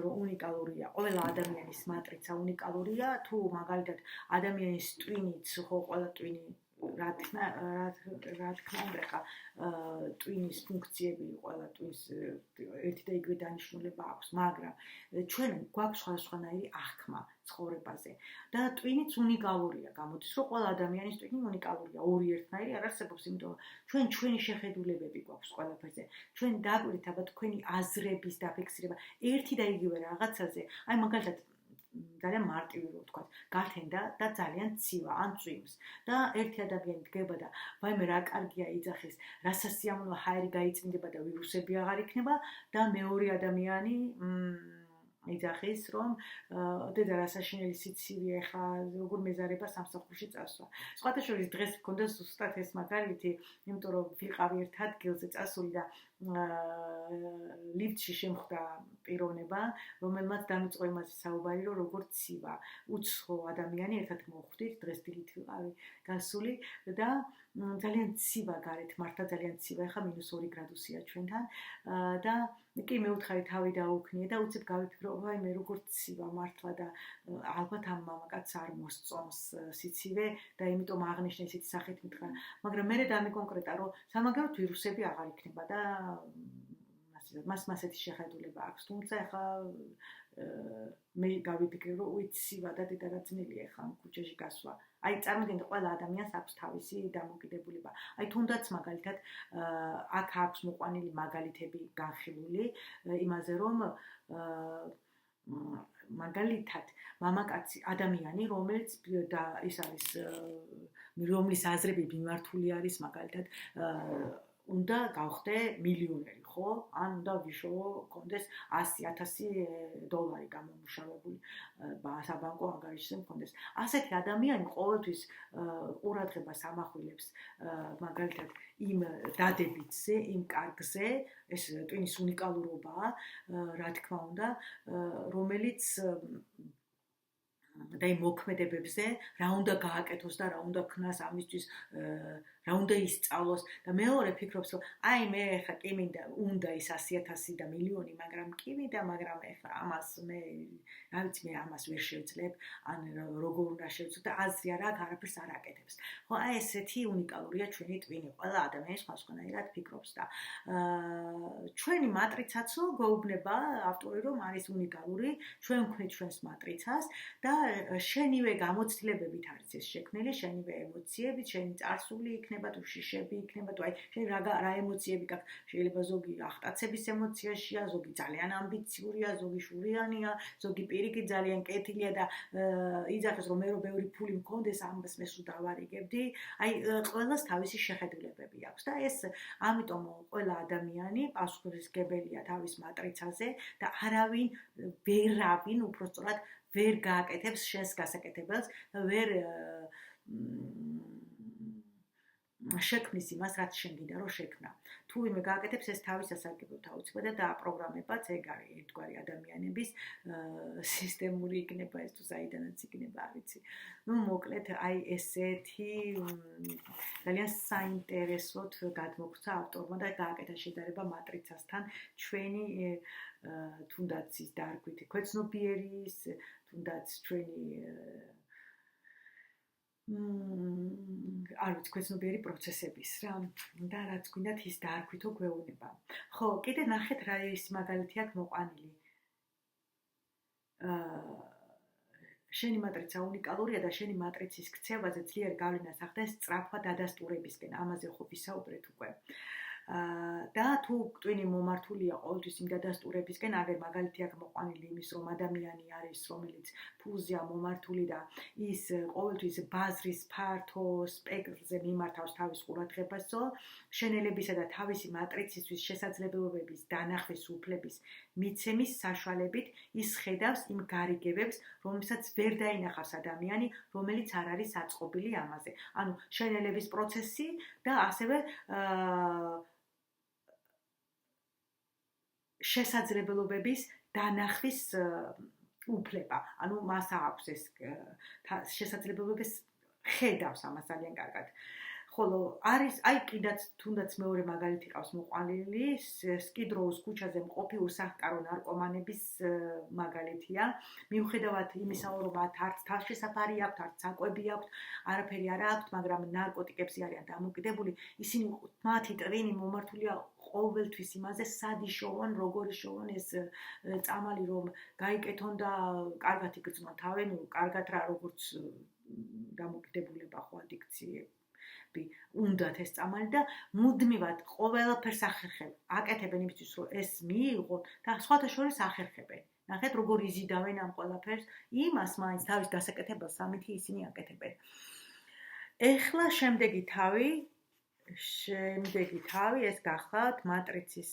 რომ უნიკალურია, ყველა ადამიანის მატრიცა უნიკალურია, თუ მაგალითად ადამიანის ტვინიც, ხო, ყველა ტვინი რა თქმა უნდა, ტვინის ფუნქციები ყველა ტვინს ერთი და იგივე დანიშნულება აქვს, მაგრამ ჩვენ გვაქვს სხვადასხვანაირი აღქმა ცხოვრებაზე და ტვინიც უნიკალურია, გამოდის, რომ ყველა ადამიანის ტვინი უნიკალურია, ორი ერთნაირი არ არსებობს, იმიტომ რომ ჩვენი შეხედულებები გვაქვს ყველაფერზე, ჩვენ დაგვირთ აბა თქვენი აზრების დაფიქსირება ერთი და იგივე რაღაცაზე, მაგალითად ძალიან მარტივი რო ვთქვა, გათენდა და ძალიან ცივა ან წვიმს და ერთი ადამიანი დგება და ვაიმე რა კარგია იძახის, რა სასიამოვნო ჰაერი გაიწმინდება და ვირუსები აღარ იქნება და მეორე ადამიანი იძახის, რომ დედა რა საშინელი სიცივია, ხა როგორ მეზარება სამსახურში წასვლა. სხვათა შორის დღეს მქონდა ზუსტად ეს მაგალითი, იმიტომ რომ ვიყავი ერთ ადგილზე წასული და ლიფტში შემხვდა პიროვნება, რომელმაც დამიწყო იმაზე საუბარი, რომ როგორ ცივა. უცხო ადამიანი ერთად მოვხვდით, დღეს დილით ვიყავი გასული და ძალიან ცივა გარეთ, მართლა ძალიან ცივა, ხა -2 გრადუსია ჩვენთან და კი მეუთხარი თავი დაუქნიე და უცებ გავიფიქრო, ვაიმე როგორ ცივა მართლა და ალბათ ამ მამაკაცს არ მოსწონს სიცივე და იმიტომ აღნიშნე ისეთი სახით მითხრა, მაგრამ მე დამიკონკრეტა, რომ სამაგეროთ ვირუსები აღარ იქნება და მას ასეთი შეხედულება აქვს, თუმცა ახლა მე გავიფიქრე, რომ უიცივა და დედა რა ძნელია ახლა ქუჩაში გასვლა. წარმოგიდგენთ, ყველა ადამიანს აქვს თავისი დამოკიდებულება. თუნდაც მაგალითად აქ აქვს მოყვანილი მაგალითები განხილული იმაზე, რომ მაგალითად მამაკაცი ადამიანი, რომელიც და ის არის რომლის აზრები მიმართული არის მაგალითად უნდა გავხდე მილიონერი, ხო? ან უნდა ვიშოვო, კონდეს $100,000 გამომუშავებული საბანკო ანგარიშზე მქონდეს. ასეთი ადამიანი ყოველთვის ყურადღებას ამახვილებს მაგალითად იმ დადებითზე, იმ კარგზე, ეს ტვინის უნიკალურობაა, რა თქმა უნდა, რომელიც და იმ მოქმედებებზე რა უნდა გააკეთოს და რა უნდა ქნას ამისთვის რა უნდა ისწავლოს და მეორე ფიქრობს რომ მე ხა კი მინდა უნდა ის 100,000 და მილიონი მაგრამ კი მინდა მაგრამ ხა ამას მე რა ვიცი მე ამას ვერ შევძლებ ან როგორ უნდა შევძლებ და აზრი არ აქვს არაფერს არ აკეთებს ხო ესეთი უნიკალურია ჩვენი ტვინი ყველა ადამიანი სხვადასხვანაირად ფიქრობს და ჩვენი მატრიცაცო გვეუბნება ავტორი რომ არის უნიკალური ჩვენ ვქნით ჩვენს მატრიცას და შენივე გამოცდილებებით არის ეს შექმნილი შენივე ემოციებით შენი წარსული იქნება იქნება, თუ შიშები იქნება, თუ აი შენ რა ემოციები გაქვს, შეიძლება ზოგი ახტაცების ემოციაშია, ზოგი ძალიან ამბიციურია, ზოგი შურიანია, ზოგი პირიქით ძალიან კეთილია და იძახეს რომ მე რო ბევრი ფული მქონდეს, ამას მე სულ დავარიგებდი. აი ყველას თავისი შეხედულებები აქვს და ეს ამიტომ ყველა ადამიანი პასუხისმგებელია თავის მატრიცაზე და ვერავინ უпростоრად ვერ გააკეთებს შენს გასაკეთებელს და ვერ შექმნის იმას, რაც შენ გინდა რომ შექმნა. თუ ვინმე გააკეთებს ეს თავის ასარგებლოდ აუცილებლად და აპროგრამებაც ეგ არის ერთგვარი ადამიანების სისტემური იქნება ეს თუ საიდანაც იქნება, არ ვიცი. ნუ მოკლედ აი ესეთი ძალიან საინტერესოდ გადმოგვცა ავტორმა და გააკეთა შედარება მატრიცასთან ჩვენი თუნდაც ის დარგვით ქვეცნობიერის, თუნდაც ჩვენი არ ვიცი ქვეცნობიერი პროცესების რა და რაც გვინდათ ის დაარქვითო გვეუბნება. ხო, კიდე ნახეთ რა ის მაგალითი აქვს მოყვანილი. შენი მატრიცა უნიკალურია და შენი მატრიცის ქცევაზე ძლიერ გავლენას ახდენს სწრაფვა დადასტურებისკენ. ამაზე ხო ვისაუბრეთ უკვე. და თუ ტვინი მომართულია ყოველთვის იმ დადასტურებისკენ, აგერ მაგალითი აქვს მოყვანილი იმის, რომ ადამიანი არის, რომელიც ფულზეა მომართული და ის ყოველთვის ბაზრის ფართო სპექტრზე მიმართავს თავის ყურადღებასო, შენელებისა და თავისი მატრიცისთვის შესაძლებლობების დანახვის უფლების მიცემის საშუალებით ის ხედავს იმ გარიგებებს, რომელსაც ვერ დაინახავს ადამიანი, რომელიც არ არის აწყობილი ამაზე. ანუ შენელების პროცესი და ასევე შესაძლებლობების დანახვის უფლება. ანუ მას აქვს ეს შესაძლებლობების ხედავს ამას ძალიან კარგად. ხოლო არის აი კიდაც თუნდაც მეორე მაგალითი ყავს მოყვანილი, სკიდროუს ქუჩაზე მყოფი უსახკარო ნარკომანების მაგალითია. მიუხედავად იმისა, რომ არც თავშესაფარი აქვთ, არც საკვები აქვთ, არაფერი არ აქვთ, მაგრამ ნარკოტიკებზე არიან დამოკიდებული, ისინი მათი ტვინი მომართულია ყოველთვის იმაზე, სად იშოვონ, როგორ იშოვონ ეს წამალი, რომ გაიკეთონ და კარგად იგრძნონ თავი, ნუ კარგად რა, როგორც დამოკიდებულება ხო ადიქციები. უნდათ ეს წამალი და მუდმივად ყველაფერს ახერხებენ. აკეთებენ იმისთვის, რომ ეს მიიღონ და სხვათა შორის ახერხებენ. ნახეთ, როგორ იზიდავენ ამ ყველაფერს, იმას მაინც თავის გასაკეთებელს ამითი ისინი აკეთებენ. ეხლა შემდეგი თავი ეს გახლავთ მატრიცის.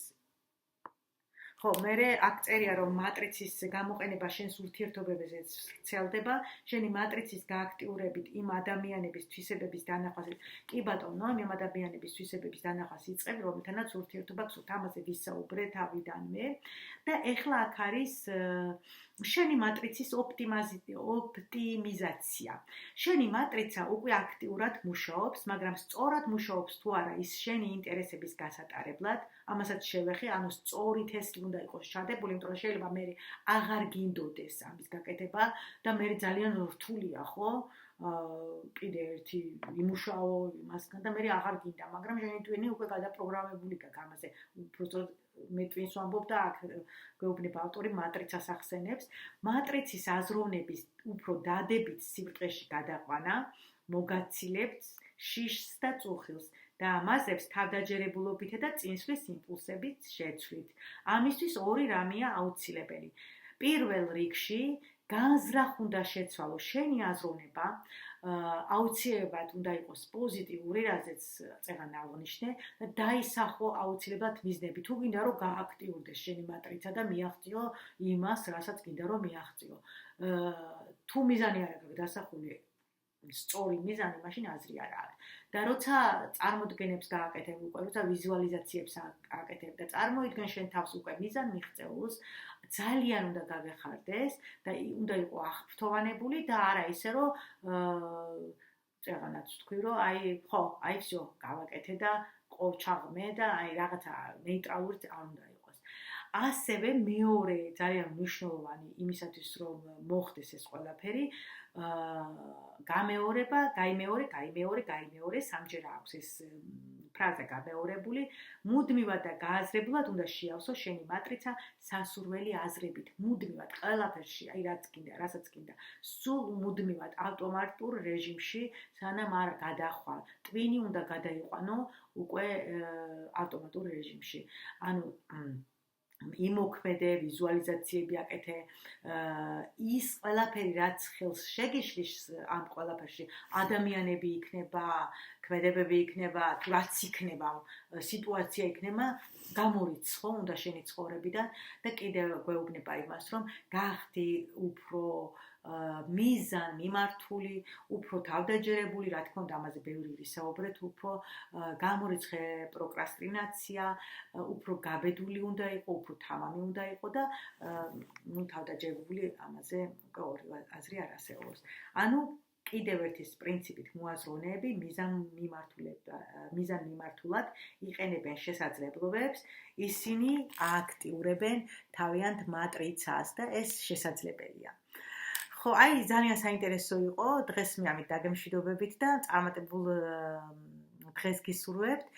ხო, მე აქ წერია, რომ მატრიცის გამოყენება შენს ურთიერთობებზე ვრცელდება, შენი მატრიცის გააქტიურებით იმ ადამიანების თვისებების დანახვას. კი ბატონო, იმ ადამიანების თვისებების დანახვას იწყებ, რომელთანაც ურთიერთობა გსურთ, ამაზე ვისაუბრეთ ავიდანვე. და ეხლა აქ არის შენი მატრიცის ოპტიმიზაცია. შენი მატრიცა უკვე აქტიურად მუშაობს, მაგრამ სწორად მუშაობს თუ არა ის შენი ინტერესების გასატარებლად, ამასაც შევეხე, ანუ სწორი თესლი უნდა იყოს ჩადებული, იმიტომ რომ შეიძლება მე აღარ გინდოდეს ამის გაკეთება და მე ძალიან რთულია, ხო? კიდე ერთი იმუშაო იმასგან და მე აღარ გინდა, მაგრამ შენი ტვინი უკვე გადაპროგრამებული გაქვს ამაზე. უბრალოდ მე ტვინს ვამბობ და აქ გვეუბნება ავტორი მატრიცას ახსენებს. მატრიცის აზროვნების უფრო დადებით სიბრტყეში გადაყვანა მოგაცილებთ შიშს და წუხილს და ამაზებს თავდაჯერებულობითა და წინსვლის იმპულსებით შეცვლით. ამისთვის ორი რამეა აუცილებელი. პირველ რიგში განზრახ უნდა შეცვალო შენი აზროვნება, აუცილებლად უნდა იყოს პოზიტიური, რაზეც წეგან აღნიშნე და დაისახო აუცილებლად მიზნები. თუ გინდა რომ გააქტიურდეს შენი მატრიცა და მიაღწიო იმას, რასაც გინდა რომ მიაღწიო. თუ მიზანი არ აქვს დასახული სწორი მიზანი, მაშინ აზრი არ აქვს. და როცა წარმოდგენებს გააკეთებ უკვე, როცა ვიზუალიზაციებს გააკეთებ და წარმოიდგენ შენ თავს უკვე მიზან მიღწეულს, ძალიან უნდა გავეხარდეს და უნდა იყო აღფრთოვანებული და არა ისე რომ წეგანაც თქვი რომ აი всё გავაკეთე და ჩაღმე და აი რაღაცა ნეიტრალური არ უნდა იყოს. ასევე მეორე ძალიან მნიშვნელოვანი იმისათვის რომ მოხდეს ეს ყველაფერი გამეორე სამჯერ აქვს ეს ფრაზა გამეორებული მუდმივად და გააზრებულად უნდა შეავსო შენი მატრიცა სასურველი აზრებით მუდმივად ყველაფერში აი რასაც გინდა სულ მუდმივად ავტომატურ რეჟიმში სანამ არ გადახვალ ტვინი უნდა გადაიყვანო უკვე ავტომატურ რეჟიმში ანუ იმოქმედე ვიზუალიზაციები აკეთე ის ყველაფერი რაც ხელს შეგიშლის ამ ყველაფერში ადამიანები იქნება ქმედებები იქნება თუ რაც იქნება სიტუაცია იქნება გამორიცხო უნდა შენი ცხოვრებიდან და კიდევ გვეუბნება იმას რომ გახდი უფრო მიზან მიმართული, უფრო თავდაჯერებული, რა თქმა უნდა, ამაზე ბევრი ვისაუბრეთ, უფრო გამორიცხე პროკრასტინაცია, უფრო გაბედული უნდა იყო, უფრო თამამი უნდა იყო და თავდაჯერებული ამაზე ორი აზრი არ არსებობს. ანუ კიდევ ერთის პრინციპით მოაზროვნეები მიზან მიმართულად იყენებენ შესაძლებლობებს, ისინი აქტიურებენ თავიანთ მატრიცას და ეს შესაძლებელია. ხო, აი ძალიან საინტერესო იყო დღეს მე ამით დაგემშვიდობებით და წარმატებულ დღეს გისურვებთ.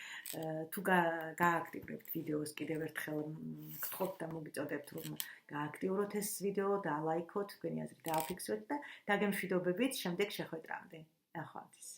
თუ გააქტიურებთ ვიდეოს კიდევ ერთხელ გთხოვთ და მოგიწოდებთ რომ გააქტიუროთ ეს ვიდეო და ლაიქოთ, თქვენი აზრი დააფიქსოთ და დაგემშვიდობებით შემდეგ შეხვედრამდე. ნახვამდის.